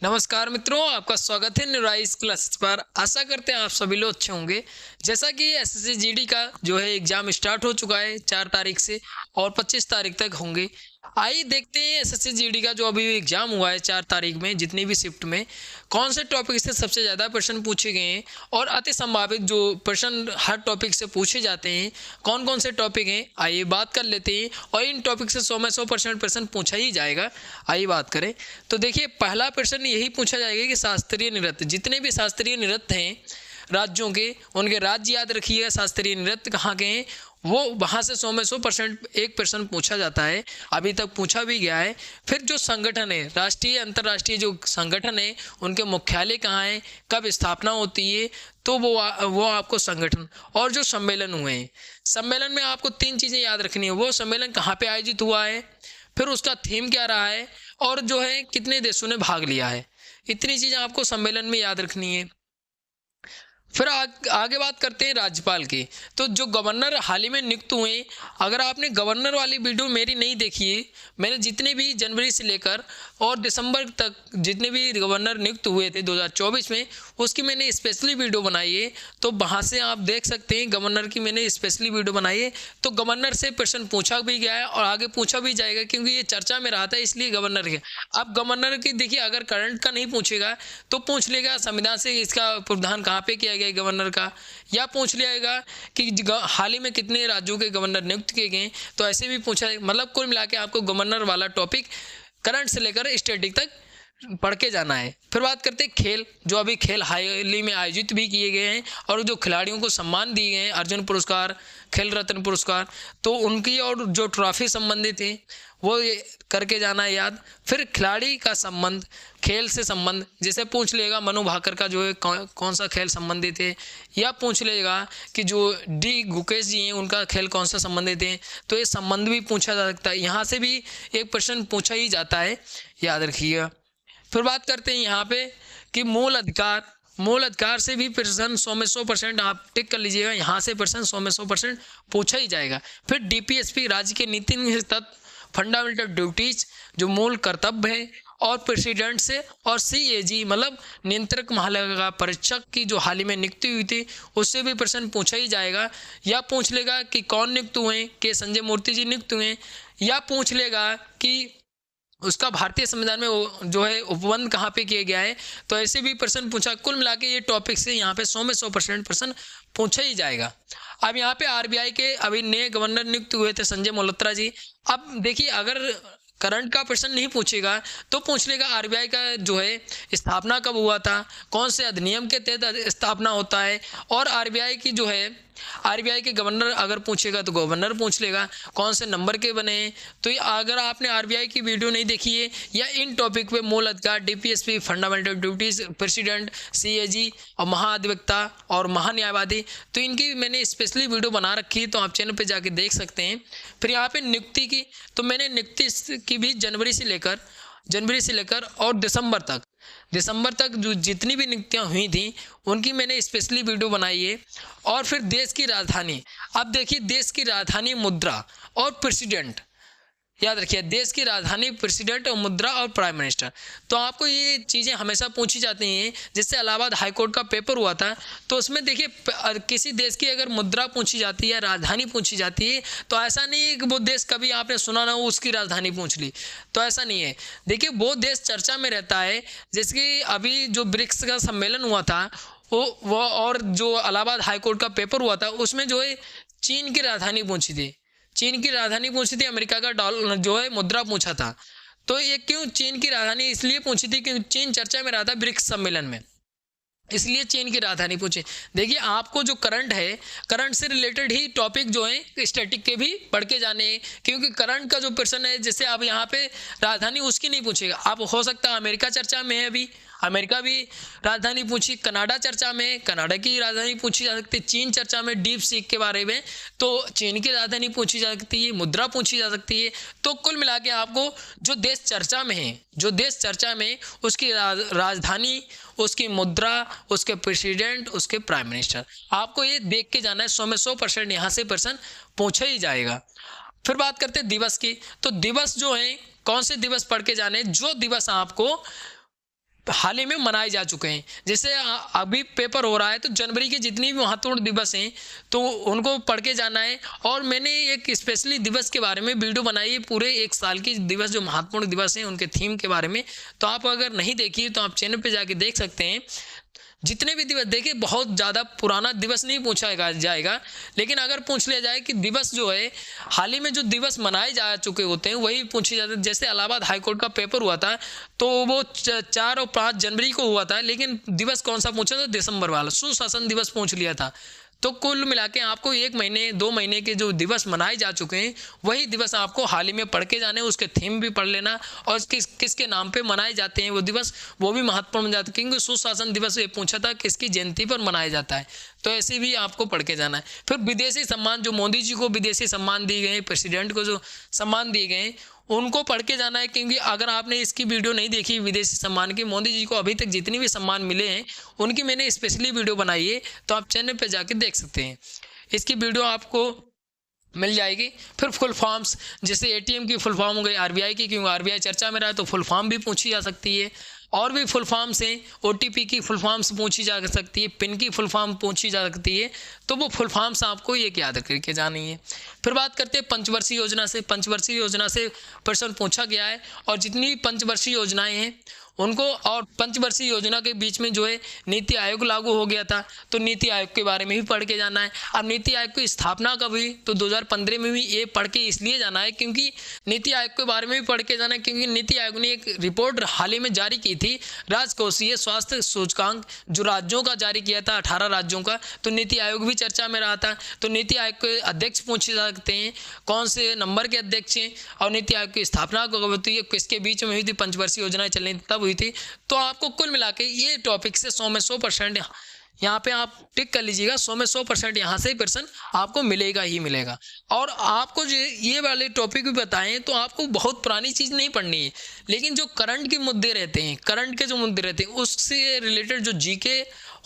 नमस्कार मित्रों, आपका स्वागत है न्यूराइज क्लासेस पर। आशा करते हैं आप सभी लोग अच्छे होंगे। जैसा कि एसएससी जीडी का जो है एग्जाम स्टार्ट हो चुका है 4 तारीख से और 25 तारीख तक होंगे। आइए देखते हैं एसएससी जीडी का जो अभी एग्जाम हुआ है 4 तारीख में जितनी भी शिफ्ट में कौन से टॉपिक से सबसे ज़्यादा प्रश्न पूछे गए हैं और अति संभावित जो प्रश्न हर टॉपिक से पूछे जाते हैं कौन कौन से टॉपिक हैं। आइए बात कर लेते हैं और इन टॉपिक से 100 में 100% प्रश्न पूछा ही जाएगा। आइए बात करें तो देखिए, पहला प्रश्न यही पूछा जाएगा कि शास्त्रीय नृत्य, जितने भी शास्त्रीय नृत्य हैं राज्यों के, उनके राज्य याद रखिएगा। शास्त्रीय नृत्य कहाँ के हैं वो वहाँ से 100 में 100% एक प्रश्न पूछा जाता है, अभी तक पूछा भी गया है। फिर जो संगठन है, राष्ट्रीय अंतर्राष्ट्रीय जो संगठन है, उनके मुख्यालय कहाँ है, कब स्थापना होती है, तो वो आपको संगठन। और जो सम्मेलन हुए हैं, सम्मेलन में आपको 3 चीज़ें याद रखनी है। वो सम्मेलन कहाँ पे आयोजित हुआ है, फिर उसका थीम क्या रहा है और जो है कितने देशों ने भाग लिया है। इतनी चीज़ें आपको सम्मेलन में याद रखनी है। फिर आगे बात करते हैं राज्यपाल की। तो जो गवर्नर हाल ही में नियुक्त हुए, अगर आपने गवर्नर वाली वीडियो मेरी नहीं देखी है, मैंने जितने भी जनवरी से लेकर और दिसंबर तक जितने भी गवर्नर नियुक्त हुए थे 2024 में, उसकी मैंने स्पेशली वीडियो बनाई है। तो वहाँ से आप देख सकते हैं, गवर्नर की मैंने स्पेशली वीडियो बनाई है। तो गवर्नर से प्रश्न पूछा भी गया है और आगे पूछा भी जाएगा, क्योंकि ये चर्चा में रहा था, इसलिए गवर्नर के। अब गवर्नर की देखिए, अगर करंट का नहीं पूछेगा तो पूछ लेगा संविधान से इसका प्रावधान कहाँ पे किया गया गवर्नर का, या पूछ लिया कि हाल ही में कितने राज्यों के गवर्नर नियुक्त किए गए। तो ऐसे भी पूछा, मतलब कुल मिला के आपको गवर्नर वाला टॉपिक करंट से लेकर स्टैटिक तक पढ़ के जाना है। फिर बात करते हैं खेल, जो अभी खेल हाल ही में आयोजित भी किए गए हैं और जो खिलाड़ियों को सम्मान दिए गए हैं, अर्जुन पुरस्कार, खेल रत्न पुरस्कार, तो उनकी और जो ट्रॉफी संबंधित है वो करके जाना है याद। फिर खिलाड़ी का संबंध, खेल से संबंध, जैसे पूछ लेगा मनु भाकर का जो है कौन सा खेल संबंधित है, या पूछ लेगा कि जो डी गुकेश जी हैं उनका खेल कौन सा संबंधित है। तो ये संबंध भी पूछा जा सकता है, यहाँ से भी एक प्रश्न पूछा ही जाता है, याद रखिएगा। फिर बात करते हैं यहाँ पे कि मूल अधिकार से भी प्रश्न 100 में 100% आप टिक कर लीजिएगा, यहाँ से प्रश्न 100 में 100% पूछा ही जाएगा। फिर डीपीएसपी, राज्य के नीति तत्व, फंडामेंटल ड्यूटीज जो मूल कर्तव्य है, और प्रेसिडेंट से, और सीएजी मतलब नियंत्रक महालेखा परीक्षक की जो हाल ही में नियुक्ति हुई थी उससे भी प्रश्न पूछा ही जाएगा। या पूछ लेगा कि कौन नियुक्त हुए, के संजय मूर्ति जी नियुक्त हुए, या पूछ लेगा कि उसका भारतीय संविधान में जो है उपबंध कहाँ पे किया गया है। तो ऐसे भी प्रश्न पूछा। कुल मिला के ये टॉपिक से यहाँ पे 100 में 100% प्रश्न पूछा ही जाएगा। अब यहाँ पे आरबीआई के अभी नए गवर्नर नियुक्त हुए थे संजय मल्होत्रा जी। अब देखिए, अगर करंट का प्रश्न नहीं पूछेगा तो पूछ लेगा आरबीआई का जो है स्थापना कब हुआ था, कौन से अधिनियम के तहत स्थापना होता है, और आरबीआई की जो है आरबीआई के गवर्नर अगर पूछेगा तो गवर्नर पूछ लेगा कौन से नंबर के बने हैं। तो अगर आपने आरबीआई की वीडियो नहीं देखी है, या इन टॉपिक पे मूल अधिकार, DPSP, fundamental duties, president, CAG और महाधिवक्ता और महान्यायवादी, तो इनकी मैंने स्पेशली वीडियो बना रखी है, तो आप चैनल पे जाके देख सकते हैं। फिर यहाँ पे नियुक्ति की, तो मैंने नियुक्ति की भी जनवरी से लेकर और दिसंबर तक जो जितनी भी नियुक्तियां हुई थी उनकी मैंने स्पेशली वीडियो बनाई है। और फिर देश की राजधानी, अब देखिए देश की राजधानी, मुद्रा और प्रेसिडेंट, याद रखिए देश की राजधानी, प्रेसिडेंट और मुद्रा और प्राइम मिनिस्टर। तो आपको ये चीज़ें हमेशा पूछी जाती हैं। जैसे इलाहाबाद हाईकोर्ट का पेपर हुआ था तो उसमें देखिए किसी देश की अगर मुद्रा पूछी जाती है, राजधानी पूछी जाती है, तो ऐसा नहीं है कि वो देश कभी आपने सुना ना हो उसकी राजधानी पूछ ली, तो ऐसा नहीं है। देखिए वो देश चर्चा में रहता है। जैसे कि अभी जो ब्रिक्स का सम्मेलन हुआ था वो और जो इलाहाबाद हाईकोर्ट का पेपर हुआ था उसमें जो है चीन की राजधानी पूछी थी, अमेरिका का डॉलर जो है मुद्रा पूछा था। तो ये क्यों चीन की राजधानी इसलिए पूछी थी क्योंकि चीन चर्चा में रहा था ब्रिक्स सम्मेलन में, इसलिए चीन की राजधानी पूछे। देखिए आपको जो करंट है, करंट से रिलेटेड ही टॉपिक जो है स्टैटिक के भी पढ़ के जाने हैं, क्योंकि करंट का जो प्रश्न है, जैसे आप यहाँ पे राजधानी उसकी नहीं पूछेगा। आप हो सकता है अमेरिका चर्चा में है, अभी अमेरिका भी राजधानी पूछी, कनाडा चर्चा में, कनाडा की राजधानी पूछी जा सकती है, चीन चर्चा में डीप सीक के बारे में, तो चीन की राजधानी पूछी जा सकती है, मुद्रा पूछी जा सकती है। तो कुल मिला के आपको जो देश चर्चा में है, उसकी राजधानी, उसकी मुद्रा, उसके प्रेसिडेंट, उसके प्राइम मिनिस्टर, आपको ये देख के जाना है। 100 में 100% यहाँ से प्रश्न पूछा ही जाएगा। फिर बात करते हैं दिवस की। तो दिवस जो है, कौन से दिवस पढ़ के जाने, जो दिवस आपको हाल ही में मनाए जा चुके हैं। जैसे अभी पेपर हो रहा है तो जनवरी के जितनी भी महत्वपूर्ण दिवस हैं तो उनको पढ़ के जाना है। और मैंने एक स्पेशली दिवस के बारे में वीडियो बनाई है, पूरे एक साल की दिवस जो महत्वपूर्ण दिवस हैं उनके थीम के बारे में। तो आप अगर नहीं देखिए तो आप चैनल पे जाके देख सकते हैं। जितने भी दिवस देखिए, बहुत ज़्यादा पुराना दिवस नहीं पूछा जाएगा, लेकिन अगर पूछ लिया जाए कि दिवस जो है हाल ही में जो दिवस मनाए जा चुके होते हैं वही पूछे जाते हैं। जैसे इलाहाबाद हाईकोर्ट का पेपर हुआ था तो वो 4 और 5 जनवरी को हुआ था, लेकिन दिवस कौन सा पूछा था? दिसंबर वाला सुशासन दिवस पूछ लिया था। तो कुल मिला के आपको 1 महीने 2 महीने के जो दिवस मनाए जा चुके हैं वही दिवस आपको हाल ही में पढ़ के जाने, उसके थीम भी पढ़ लेना और किसके नाम पे मनाए जाते हैं वो दिवस, वो भी महत्वपूर्ण बन जाता है। क्योंकि सुशासन दिवस ये पूछा था किसकी जयंती पर मनाया जाता है, तो ऐसे भी आपको पढ़ के जाना है। फिर विदेशी सम्मान, जो मोदी जी को विदेशी सम्मान दिए गए, प्रेसिडेंट को जो सम्मान दिए गए उनको पढ़ के जाना है। क्योंकि अगर आपने इसकी वीडियो नहीं देखी विदेशी सम्मान की, मोदी जी को अभी तक जितनी भी सम्मान मिले हैं उनकी मैंने स्पेशली वीडियो बनाई है, तो आप चैनल पे जाके देख सकते हैं। इसकी वीडियो आपको मिल जाएगी। फिर फुल फॉर्म्स, जैसे एटीएम की फुल फॉर्म हो गई आरबीआई की, क्योंकि आरबीआई चर्चा में रहा है तो फुल फॉर्म भी पूछी जा सकती है। और भी फुल फॉर्म्स हैं, ओटीपी की फुल फॉर्म्स पूछी जा सकती है, पिन की फुल फॉर्म पूछी जा सकती है। तो वो फुल फॉर्म्स आपको ये याद करके जानी है। फिर बात करते हैं पंचवर्षीय योजना से। पंचवर्षीय योजना से प्रश्न पूछा गया है और जितनी पंचवर्षीय योजनाएं हैं उनको, और पंचवर्षीय योजना के बीच में जो है नीति आयोग लागू हो गया था, तो नीति आयोग के बारे में भी पढ़ के जाना है। अब नीति आयोग की स्थापना कब हुई तो 2015 में भी ये पढ़ के इसलिए जाना है क्योंकि नीति आयोग के बारे में भी पढ़ के जाना है। क्योंकि नीति आयोग ने एक रिपोर्ट हाल ही में जारी की थी, राजकोषीय स्वास्थ्य सूचकांक जो राज्यों का जारी किया था, 18 राज्यों का, तो नीति आयोग भी चर्चा में रहा था। तो नीति आयोग के अध्यक्ष पूछे जा सकते हैं, कौन से नंबर के अध्यक्ष हैं, और नीति आयोग की स्थापना कब होती है, किसके बीच में हुई थी पंचवर्षीय योजनाएं चलनी तब हुई थी। तो आपको कुल मिला के ये टॉपिक से 100 में 100% यहाँ पे आप टिक कर लीजिएगा। 100 में 100% यहाँ से प्रश्न आपको मिलेगा ही मिलेगा। और आपको जो ये वाले टॉपिक भी बताएं तो आपको बहुत पुरानी चीज़ नहीं पढ़नी है, लेकिन जो करंट के मुद्दे रहते हैं, करंट के जो मुद्दे रहते हैं उससे रिलेटेड जो जीके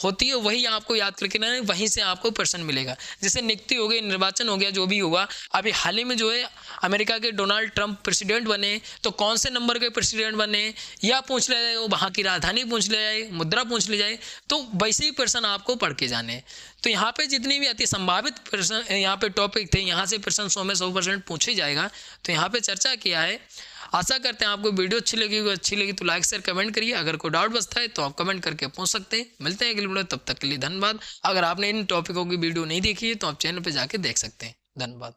होती है वही आपको याद करके ना, वहीं से आपको प्रश्न मिलेगा। जैसे नियुक्ति हो गई, निर्वाचन हो गया, जो भी हुआ, अभी हाल ही में जो है अमेरिका के डोनाल्ड ट्रंप प्रेसिडेंट बने, तो कौन से नंबर के प्रेसिडेंट बने या पूछ लिया जाए, वहाँ की राजधानी पूछ लिया जाए, मुद्रा पूछ ली जाए, तो वैसे ही प्रश्न आपको पढ़ के जाने हैं। तो यहाँ पे जितनी भी अति संभावित प्रश्न यहाँ पे टॉपिक थे, यहाँ से प्रश्न 100 में 100% पूछे जाएगा। तो यहाँ पे चर्चा किया है। आशा करते हैं आपको वीडियो अच्छी लगी तो लाइक शेयर कमेंट करिए। अगर कोई डाउट बचता है तो आप कमेंट करके पूछ सकते हैं। मिलते हैं अगली वीडियो, तब तक के लिए धन्यवाद। अगर आपने इन टॉपिकों की वीडियो नहीं देखी है तो आप चैनल पे जाके देख सकते हैं। धन्यवाद।